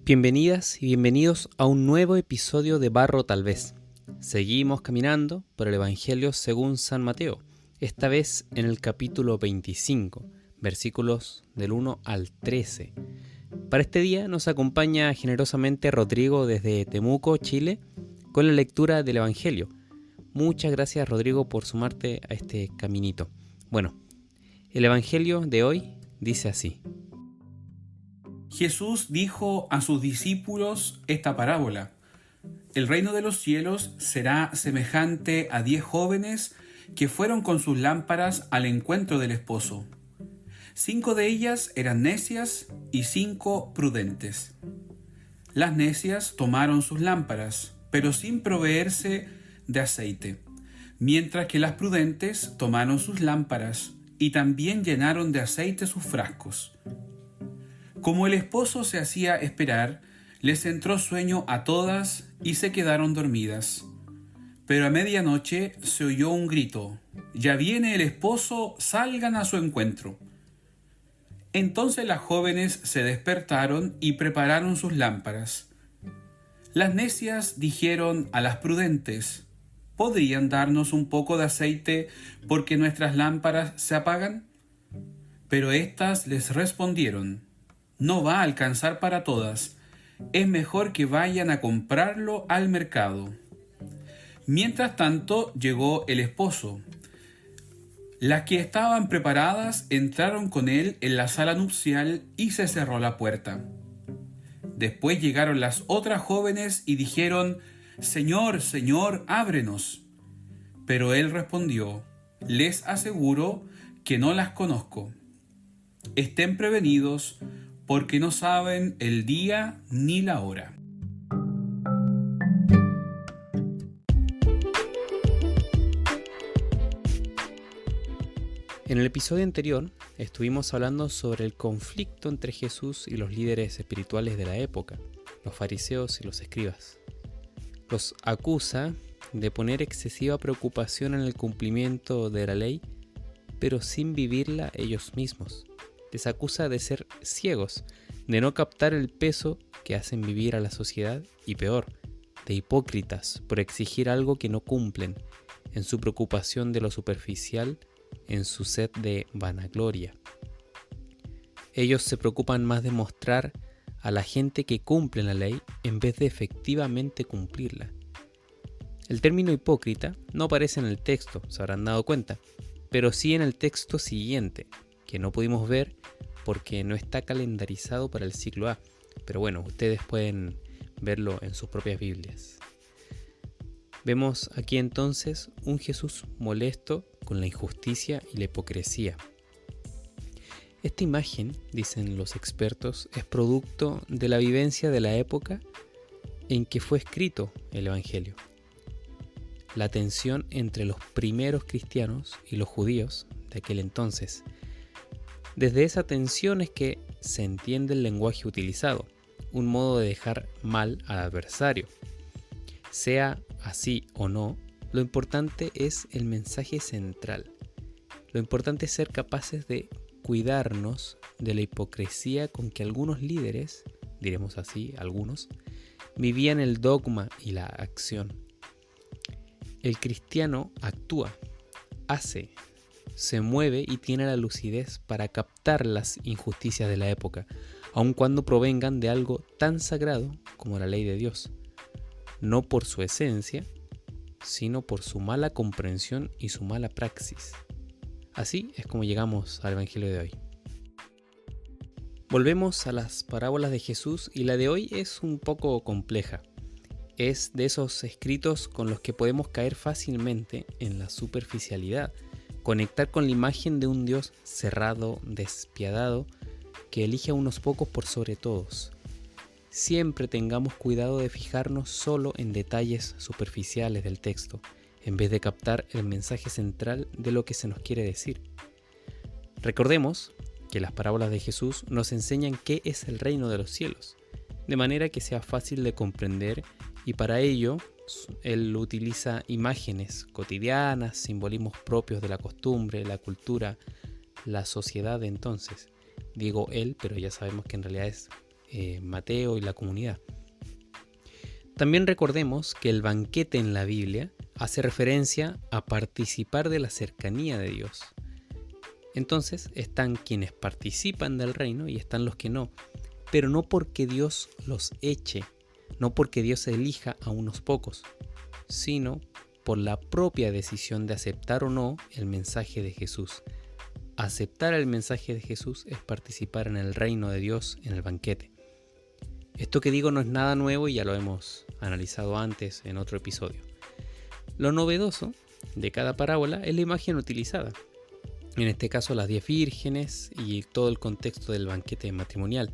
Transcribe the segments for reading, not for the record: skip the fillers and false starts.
Bienvenidas y bienvenidos a un nuevo episodio de Barro Tal vez. Seguimos caminando por el Evangelio según San Mateo, esta vez en el capítulo 25, versículos del 1 al 13. Para este día nos acompaña generosamente Rodrigo desde Temuco, Chile, con la lectura del Evangelio. Muchas gracias, Rodrigo, por sumarte a este caminito. Bueno, el Evangelio de hoy dice así. Jesús dijo a sus discípulos esta parábola: El reino de los cielos será semejante a 10 jóvenes que fueron con sus lámparas al encuentro del esposo. 5 de ellas eran necias y 5 prudentes. Las necias tomaron sus lámparas, pero sin proveerse de aceite, mientras que las prudentes tomaron sus lámparas y también llenaron de aceite sus frascos. Como el esposo se hacía esperar, les entró sueño a todas y se quedaron dormidas. Pero a medianoche se oyó un grito: «Ya viene el esposo, salgan a su encuentro». Entonces las jóvenes se despertaron y prepararon sus lámparas. Las necias dijeron a las prudentes: «¿Podrían darnos un poco de aceite porque nuestras lámparas se apagan?». Pero éstas les respondieron: «No va a alcanzar para todas. Es mejor que vayan a comprarlo al mercado». Mientras tanto llegó el esposo. Las que estaban preparadas entraron con él en la sala nupcial y se cerró la puerta. Después llegaron las otras jóvenes y dijeron: «Señor, Señor, ábrenos». Pero él respondió: «Les aseguro que no las conozco. Estén prevenidos, porque no saben el día ni la hora». En el episodio anterior estuvimos hablando sobre el conflicto entre Jesús y los líderes espirituales de la época, los fariseos y los escribas. Los acusa de poner excesiva preocupación en el cumplimiento de la ley, pero sin vivirla ellos mismos. Les acusa de ser ciegos, de no captar el peso que hacen vivir a la sociedad y peor, de hipócritas por exigir algo que no cumplen, en su preocupación de lo superficial, en su sed de vanagloria. Ellos se preocupan más de mostrar a la gente que cumplen la ley en vez de efectivamente cumplirla. El término hipócrita no aparece en el texto, se habrán dado cuenta, pero sí en el texto siguiente, que no pudimos ver porque no está calendarizado para el ciclo A, pero bueno, ustedes pueden verlo en sus propias Biblias. Vemos aquí entonces un Jesús molesto con la injusticia y la hipocresía. Esta imagen, dicen los expertos, es producto de la vivencia de la época en que fue escrito el Evangelio. La tensión entre los primeros cristianos y los judíos de aquel entonces. Desde esa tensión es que se entiende el lenguaje utilizado, un modo de dejar mal al adversario. Sea así o no, lo importante es el mensaje central. Lo importante es ser capaces de cuidarnos de la hipocresía con que algunos líderes, diremos así, algunos, vivían el dogma y la acción. El cristiano actúa, hace, se mueve y tiene la lucidez para captar las injusticias de la época, aun cuando provengan de algo tan sagrado como la ley de Dios. No por su esencia, sino por su mala comprensión y su mala praxis. Así es como llegamos al Evangelio de hoy. Volvemos a las parábolas de Jesús y la de hoy es un poco compleja. Es de esos escritos con los que podemos caer fácilmente en la superficialidad, conectar con la imagen de un Dios cerrado, despiadado, que elige a unos pocos por sobre todos. Siempre tengamos cuidado de fijarnos solo en detalles superficiales del texto, en vez de captar el mensaje central de lo que se nos quiere decir. Recordemos que las parábolas de Jesús nos enseñan qué es el reino de los cielos, de manera que sea fácil de comprender, y para ello él utiliza imágenes cotidianas, simbolismos propios de la costumbre, la cultura, la sociedad de entonces. Digo él, pero ya sabemos que en realidad es Mateo y la comunidad. También recordemos que el banquete en la Biblia hace referencia a participar de la cercanía de Dios. Entonces están quienes participan del reino y están los que no, pero no porque Dios los eche, no porque Dios elija a unos pocos, sino por la propia decisión de aceptar o no el mensaje de Jesús. Aceptar el mensaje de Jesús es participar en el reino de Dios en el banquete. Esto que digo no es nada nuevo y ya lo hemos analizado antes en otro episodio. Lo novedoso de cada parábola es la imagen utilizada. En este caso las 10 vírgenes y todo el contexto del banquete matrimonial.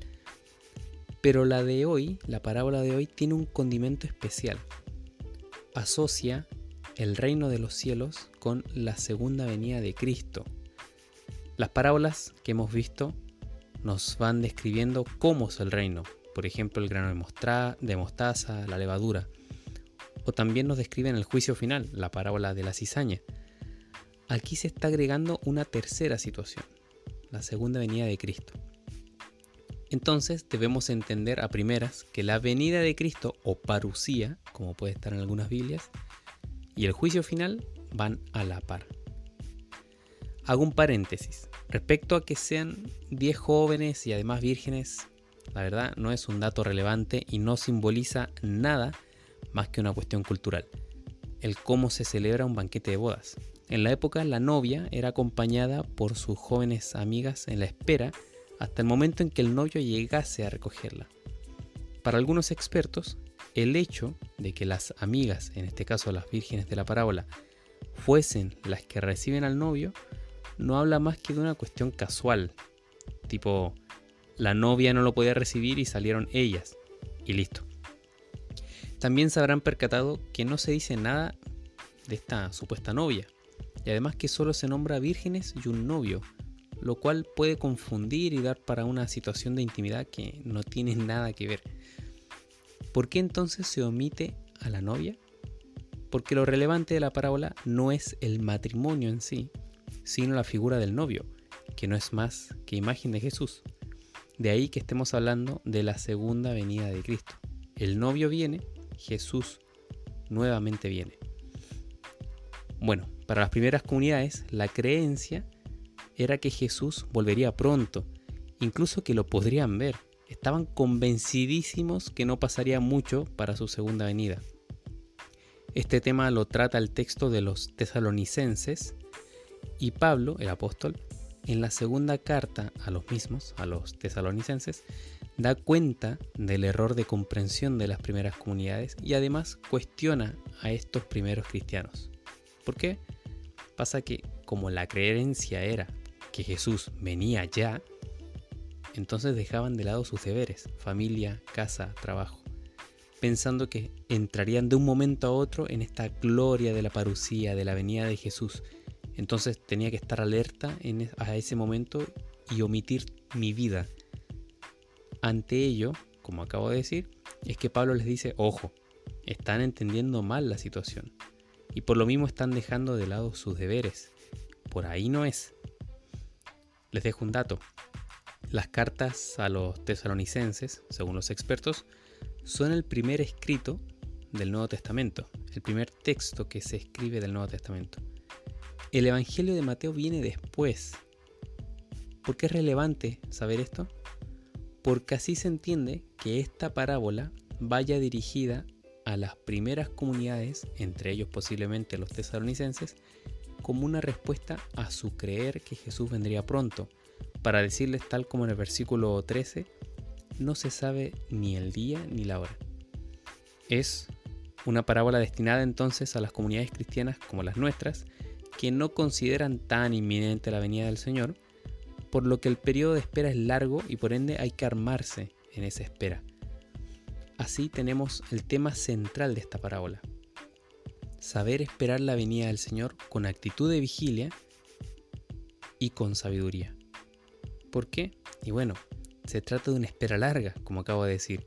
Pero la parábola de hoy, tiene un condimento especial. Asocia el reino de los cielos con la segunda venida de Cristo. Las parábolas que hemos visto nos van describiendo cómo es el reino. Por ejemplo, el grano de mostaza, la levadura. O también nos describen el juicio final, la parábola de la cizaña. Aquí se está agregando una tercera situación, la segunda venida de Cristo. Entonces debemos entender a primeras que la venida de Cristo, o parusía, como puede estar en algunas Biblias, y el juicio final van a la par. Hago un paréntesis. Respecto a que sean 10 jóvenes y además vírgenes, la verdad no es un dato relevante y no simboliza nada más que una cuestión cultural. El cómo se celebra un banquete de bodas. En la época, la novia era acompañada por sus jóvenes amigas en la espera hasta el momento en que el novio llegase a recogerla. Para algunos expertos, el hecho de que las amigas, en este caso las vírgenes de la parábola, fuesen las que reciben al novio, no habla más que de una cuestión casual, tipo la novia no lo podía recibir y salieron ellas, y listo. También se habrán percatado que no se dice nada de esta supuesta novia, y además que solo se nombra vírgenes y un novio, lo cual puede confundir y dar para una situación de intimidad que no tiene nada que ver. ¿Por qué entonces se omite a la novia? Porque lo relevante de la parábola no es el matrimonio en sí, sino la figura del novio, que no es más que imagen de Jesús. De ahí que estemos hablando de la segunda venida de Cristo. El novio viene, Jesús nuevamente viene. Bueno, para las primeras comunidades, la creencia era que Jesús volvería pronto, incluso que lo podrían ver. Estaban convencidísimos que no pasaría mucho para su segunda venida. Este tema lo trata el texto de los tesalonicenses y Pablo, el apóstol, en la segunda carta a los mismos, a los tesalonicenses, da cuenta del error de comprensión de las primeras comunidades y además cuestiona a estos primeros cristianos. ¿Por qué? Pasa que como la creencia era que Jesús venía ya, entonces dejaban de lado sus deberes, familia, casa, trabajo, pensando que entrarían de un momento a otro en esta gloria de la parusía, de la venida de Jesús. Entonces tenía que estar alerta a ese momento y omitir mi vida. Ante ello, como acabo de decir, es que Pablo les dice, ojo, están entendiendo mal la situación y por lo mismo están dejando de lado sus deberes. Por ahí no es. Les dejo un dato. Las cartas a los tesalonicenses, según los expertos, son el primer escrito del Nuevo Testamento, el primer texto que se escribe del Nuevo Testamento. El Evangelio de Mateo viene después. ¿Por qué es relevante saber esto? Porque así se entiende que esta parábola vaya dirigida a las primeras comunidades, entre ellos posiblemente los tesalonicenses, como una respuesta a su creer que Jesús vendría pronto, para decirles tal como en el versículo 13, no se sabe ni el día ni la hora. Es una parábola destinada entonces a las comunidades cristianas como las nuestras, que no consideran tan inminente la venida del Señor, por lo que el periodo de espera es largo y por ende hay que armarse en esa espera. Así tenemos el tema central de esta parábola. Saber esperar la venida del Señor con actitud de vigilia y con sabiduría. ¿Por qué? Y bueno, se trata de una espera larga, como acabo de decir,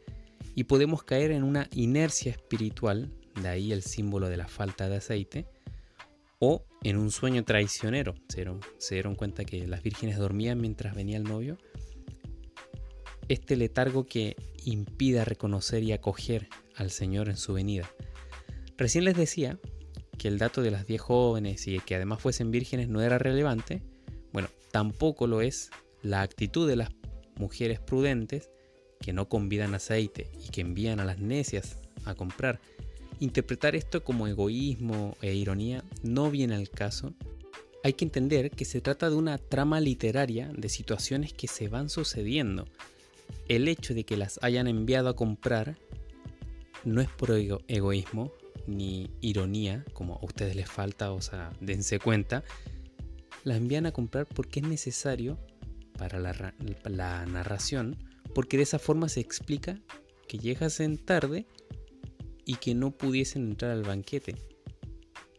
y podemos caer en una inercia espiritual, de ahí el símbolo de la falta de aceite, o en un sueño traicionero. Se dieron cuenta que las vírgenes dormían mientras venía el novio. este letargo que impida reconocer y acoger al Señor en su venida. Recién les decía que el dato de las 10 jóvenes y que además fuesen vírgenes no era relevante. Bueno, tampoco lo es la actitud de las mujeres prudentes que no convidan aceite y que envían a las necias a comprar. Interpretar esto como egoísmo e ironía no viene al caso. Hay que entender que se trata de una trama literaria de situaciones que se van sucediendo. El hecho de que las hayan enviado a comprar no es por egoísmo ni ironía, como a ustedes les falta, o sea, dense cuenta. Las envían a comprar porque es necesario para la narración, porque de esa forma se explica que llegasen tarde y que no pudiesen entrar al banquete.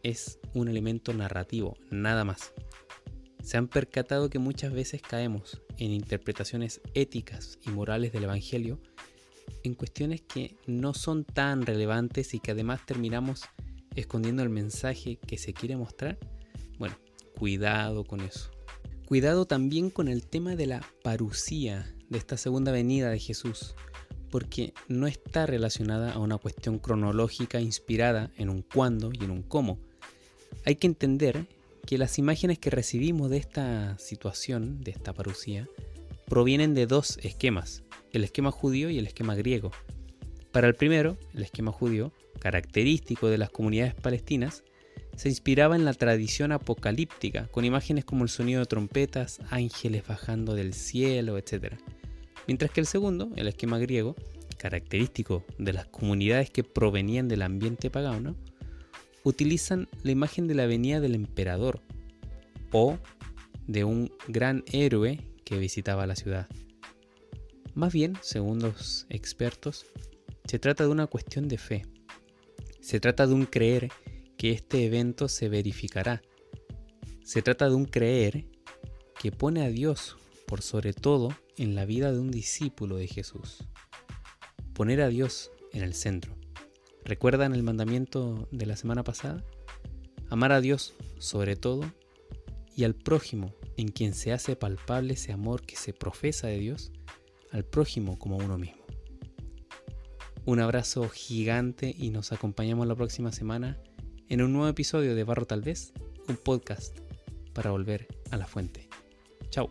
Es un elemento narrativo, nada más. Se han percatado que muchas veces caemos en interpretaciones éticas y morales del Evangelio en cuestiones que no son tan relevantes y que además terminamos escondiendo el mensaje que se quiere mostrar. Bueno, cuidado con eso. Cuidado también con el tema de la parusía de esta segunda venida de Jesús, porque no está relacionada a una cuestión cronológica inspirada en un cuándo y en un cómo. Hay que entender que las imágenes que recibimos de esta situación, de esta parusía, provienen de dos esquemas, el esquema judío y el esquema griego. Para el primero, el esquema judío, característico de las comunidades palestinas, se inspiraba en la tradición apocalíptica, con imágenes como el sonido de trompetas, ángeles bajando del cielo, etc. Mientras que el segundo, el esquema griego, característico de las comunidades que provenían del ambiente pagano, utilizan la imagen de la venida del emperador o de un gran héroe que visitaba la ciudad. Más bien, según los expertos, se trata de una cuestión de fe. Se trata de un creer que este evento se verificará. Se trata de un creer que pone a Dios por sobre todo en la vida de un discípulo de Jesús. Poner a Dios en el centro. ¿Recuerdan el mandamiento de la semana pasada? Amar a Dios sobre todo y al prójimo, en quien se hace palpable ese amor que se profesa de Dios, al prójimo como uno mismo. Un abrazo gigante y nos acompañamos la próxima semana en un nuevo episodio de Barro Tal Vez, un podcast para volver a la fuente. Chao.